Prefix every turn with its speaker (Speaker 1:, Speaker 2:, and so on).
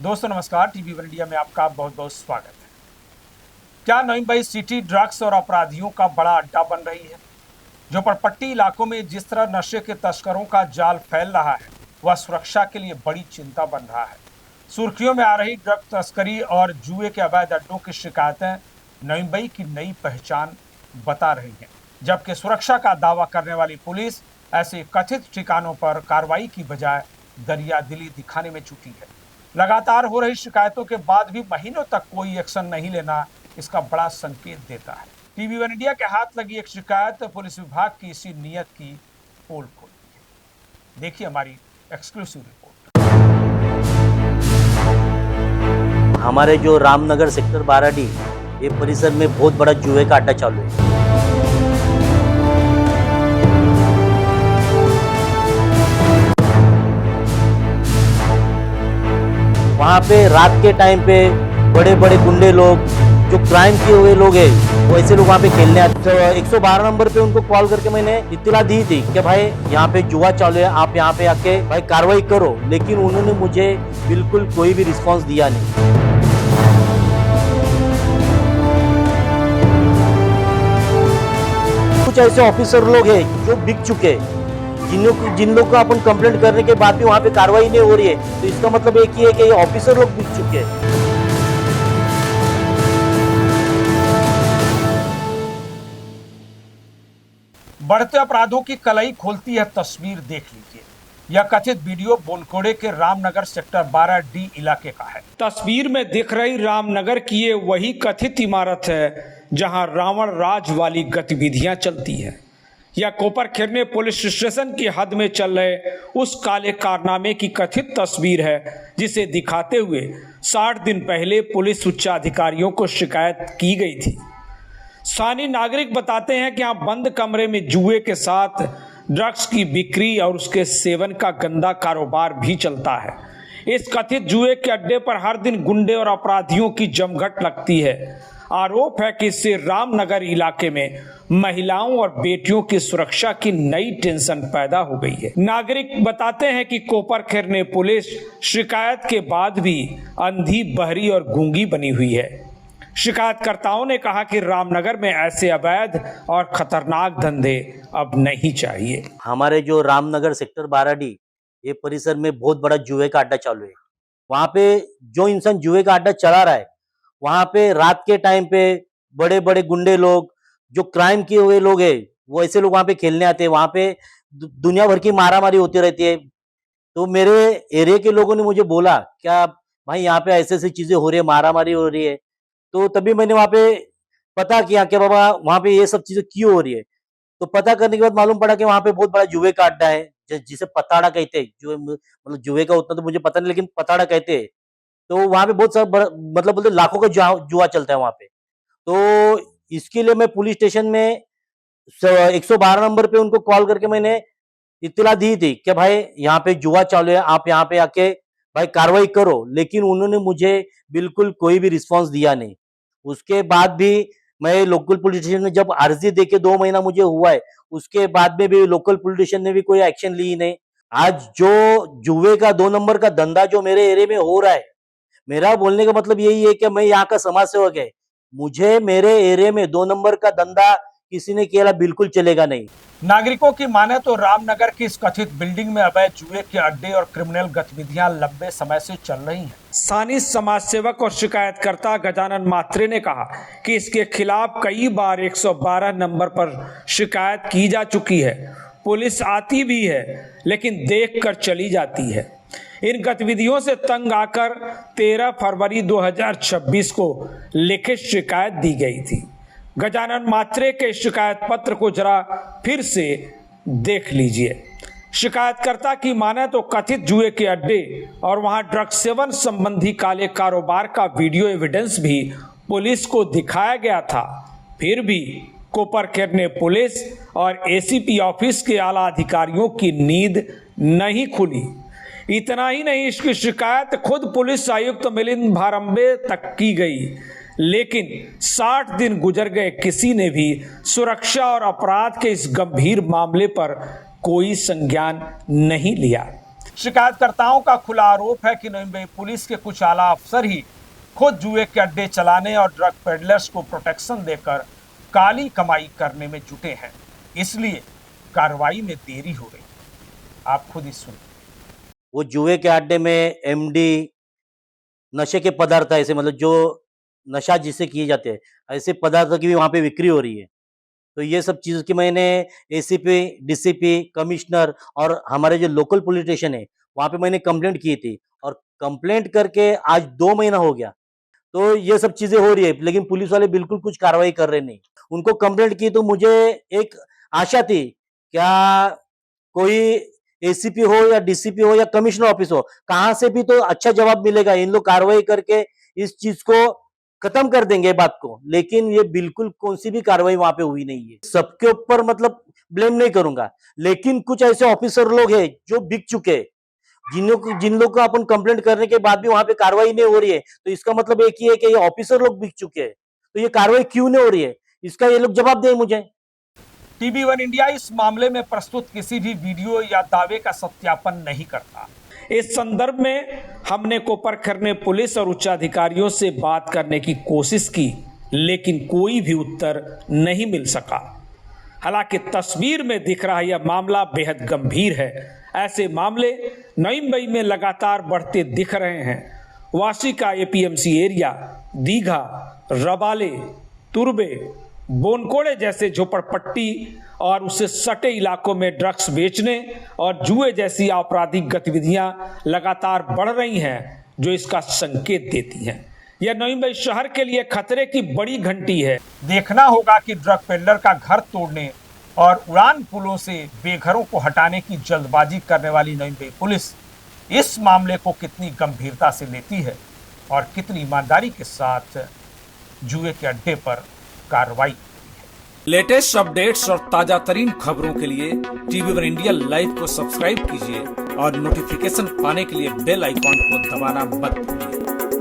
Speaker 1: दोस्तों नमस्कार, TV one India में आपका बहुत बहुत स्वागत है। क्या नई मुंबई सिटी ड्रग्स और अपराधियों का बड़ा अड्डा बन रही है? झोपड़पट्टी इलाकों में जिस तरह नशे के तस्करों का जाल फैल रहा है, वह सुरक्षा के लिए बड़ी चिंता बन रहा है। सुर्खियों में आ रही ड्रग तस्करी और जुए के अवैध अड्डों की शिकायतें नई मुंबई की नई पहचान बता रही हैं, जबकि सुरक्षा का दावा करने वाली पुलिस ऐसे कथित ठिकानों पर कार्रवाई की बजाय दरियादिली दिखाने में जुटी है। लगातार हो रही शिकायतों के बाद भी महीनों तक कोई एक्शन नहीं लेना इसका बड़ा संकेत देता है। टीवी वन इंडिया के हाथ लगी एक शिकायत पुलिस विभाग की इसी नीयत की पोल खोलती है। देखिए हमारी एक्सक्लूसिव रिपोर्ट।
Speaker 2: हमारे जो रामनगर सेक्टर 12D ये परिसर में बहुत बड़ा जुए का अड्डा चालू है। वहाँ पे रात के टाइम पे बड़े बड़े गुंडे लोग जो क्राइम किए हुए लोग हैं वो ऐसे लोग वहाँ पे खेलने आते। तो 112 नंबर पे उनको कॉल करके मैंने इत्तला दी थी कि भाई यहाँ पे जुआ चालू है, आप यहाँ पे आके भाई कार्रवाई करो, लेकिन उन्होंने मुझे बिल्कुल कोई भी रिस्पॉन्स दिया नहीं। कुछ ऐसे ऑफिसर लोग हैं जो बिक चुके हैं, जिन लोग को अपन कंप्लेंट करने के बाद भी वहां पे कार्रवाई नहीं हो रही है, तो इसका मतलब एक ही है कि ये ऑफिसर लोग बिक चुके हैं।
Speaker 1: बढ़ते अपराधों की कलई खोलती है तस्वीर, देख लीजिए। यह कथित वीडियो बोनकोड़े के रामनगर सेक्टर 12D इलाके का है। तस्वीर में दिख रही रामनगर की ये वही कथित इमारत है जहां रावण राज वाली गतिविधियां चलती हैं। यह कोपर खिरने पुलिस स्टेशन की हद में चल रहे उस काले कारनामे की कथित तस्वीर है, जिसे दिखाते हुए 60 दिन पहले पुलिस उच्चाधिकारियों को शिकायत की गई थी। स्थानीय नागरिक बताते हैं कि यहाँ बंद कमरे में जुए के साथ ड्रग्स की बिक्री और उसके सेवन का गंदा कारोबार भी चलता है। इस कथित जुए के अड्डे पर हर दिन गुंडे और अपराधियों की जमघट लगती है। आरोप है कि इससे रामनगर इलाके में महिलाओं और बेटियों की सुरक्षा की नई टेंशन पैदा हो गई है। नागरिक बताते हैं कि कोपर खिरने पुलिस शिकायत के बाद भी अंधी, बहरी और गूंगी बनी हुई है। शिकायतकर्ताओं ने कहा कि रामनगर में ऐसे अवैध और खतरनाक धंधे अब नहीं चाहिए।
Speaker 2: हमारे जो रामनगर सेक्टर 12D ये परिसर में बहुत बड़ा जुए का अड्डा चालू है। वहाँ पे जो इंसान जुए का अड्डा चला रहा है, वहाँ पे रात के टाइम पे बड़े बड़े गुंडे लोग जो क्राइम किए हुए लोग हैं वो ऐसे लोग वहाँ पे खेलने आते हैं। वहाँ पे दुनिया भर की मारामारी होती रहती है। तो मेरे एरिया के लोगों ने मुझे बोला, क्या भाई यहाँ पे ऐसी ऐसी चीजें हो रही है, मारामारी हो रही है। तो तभी मैंने वहाँ पे पता किया कि बाबा वहाँ पे ये सब चीजें क्यों हो रही है। तो पता करने के बाद मालूम पड़ा कि वहाँ पे बहुत बड़ा जुए का अड्डा है, जिसे पताड़ा कहते हैं। जुए मतलब जुए का उतना तो मुझे पता नहीं, लेकिन पताड़ा कहते हैं। तो वहाँ पे बहुत सारा मतलब बोलते लाखों का जुआ चलता है वहाँ पे। तो इसके लिए मैं पुलिस स्टेशन में 112 नंबर पे उनको कॉल करके मैंने इत्तला दी थी कि भाई यहाँ पे जुआ चालू है, आप यहाँ पे आके भाई कार्रवाई करो, लेकिन उन्होंने मुझे बिल्कुल कोई भी रिस्पॉन्स दिया नहीं। उसके बाद भी मैं लोकल पुलिस स्टेशन में जब अर्जी देके 2 महीना मुझे हुआ है, उसके बाद में भी लोकल पुलिस स्टेशन ने भी कोई एक्शन ली नहीं। आज जो जुए का 2 नंबर का धंधा जो मेरे एरिया में हो रहा है, मेरा बोलने का मतलब यही है कि मैं यहाँ का समाज सेवक है। मुझे मेरे एरिया में 2 नंबर का धंधा किसी ने किया बिल्कुल चलेगा नहीं।
Speaker 1: नागरिकों की माने तो रामनगर की इस कथित बिल्डिंग में अवैध जुए के अड्डे और क्रिमिनल गतिविधियां लंबे समय से चल रही हैं। स्थानीय समाज सेवक और शिकायतकर्ता गजानन मात्रे ने कहा कि इसके खिलाफ कई बार 112 नंबर पर शिकायत की जा चुकी है। पुलिस आती भी है, लेकिन देख कर चली जाती है। इन गतिविधियों से तंग आकर 13 फरवरी 2026 को लिखित शिकायत दी गई थी। गजानन मात्रे के शिकायत पत्र को जरा फिर से देख लीजिए। शिकायतकर्ता की माने तो कथित जुए के अड्डे और वहां ड्रग्स सेवन संबंधी काले कारोबार का वीडियो एविडेंस भी पुलिस को दिखाया गया था। फिर भी कोपर खिरने पुलिस और एसीपी ऑफिस के आला अधिकारियों की नींद नहीं खुली। इतना ही नहीं, इसकी शिकायत खुद पुलिस आयुक्त मिलिंद भारंबे तक की गई, लेकिन 60 दिन गुजर गए, किसी ने भी सुरक्षा और अपराध के इस गंभीर मामले पर कोई संज्ञान नहीं लिया। शिकायतकर्ताओं का खुला आरोप है कि नई मुंबई पुलिस के कुछ आला अफसर ही खुद जुए के अड्डे चलाने और ड्रग पेडलर्स को प्रोटेक्शन देकर काली कमाई करने में जुटे हैं, इसलिए कार्रवाई में देरी हो रही। आप खुद ही सुनिए।
Speaker 2: वो जुए के अड्डे में एमडी, नशे के पदार्थ ऐसे, मतलब जो नशा जिसे किए जाते हैं ऐसे पदार्थों की भी वहाँ पे बिक्री हो रही है। तो ये सब चीज़ की मैंने एसीपी, डीसीपी, कमिश्नर और हमारे जो लोकल पुलिस स्टेशन है वहाँ पे मैंने कंप्लेंट की थी, और कंप्लेंट करके आज 2 महीना हो गया। तो ये सब चीजें हो रही है, लेकिन पुलिस वाले बिल्कुल कुछ कार्रवाई कर रहे नहीं। उनको कंप्लेंट की तो मुझे एक आशा थी, क्या कोई एसीपी हो या डीसीपी हो या कमिश्नर ऑफिस हो, कहां से भी तो अच्छा जवाब मिलेगा, इन लोग कार्रवाई करके इस चीज को खत्म कर देंगे बात को। लेकिन ये बिल्कुल कौन सी भी कार्रवाई वहां पे हुई नहीं है। सबके ऊपर मतलब ब्लेम नहीं करूंगा, लेकिन कुछ ऐसे ऑफिसर लोग हैं जो बिक चुके हैं, जिन लोग को अपन कंप्लेंट करने के बाद भी वहां पे कार्रवाई नहीं हो रही है, तो इसका मतलब एक ही है कि ये ऑफिसर लोग बिक चुके हैं। तो ये कार्रवाई क्यों नहीं हो रही है, इसका ये लोग जवाब दें मुझे।
Speaker 1: TV1 इंडिया इस मामले में प्रस्तुत किसी भी वीडियो या दावे का सत्यापन नहीं करता। इस संदर्भ में हमने कोपरखैरने पुलिस और उच्च अधिकारियों से बात करने की कोशिश की, लेकिन कोई भी उत्तर नहीं मिल सका। हालांकि तस्वीर में दिख रहा यह मामला बेहद गंभीर है। ऐसे मामले नई मुंबई में लगातार बढ़ते दिख रहे हैं। वाशी का एपीएमसी एरिया, दीघा, रबाले, तुर्बे, बोनकोड़े जैसे झोपड़पट्टी और उससे सटे इलाकों में ड्रग्स बेचने और जुए जैसी आपराधिक गतिविधियां लगातार बढ़ रही हैं, जो इसका संकेत देती हैं। यह नई मुंबई शहर के लिए खतरे की बड़ी घंटी है। देखना होगा कि ड्रग पेडलर का घर तोड़ने और उड़ान पुलों से बेघरों को हटाने की जल्दबाजी करने वाली नई मुंबई पुलिस इस मामले को कितनी गंभीरता से लेती है और कितनी ईमानदारी के साथ जुए के अड्डे पर कार्रवाई।
Speaker 3: लेटेस्ट अपडेट्स और ताजा तरीन खबरों के लिए TV1 इंडिया लाइव को सब्सक्राइब कीजिए और नोटिफिकेशन पाने के लिए बेल आइकॉन को दबाना मत भूलिए।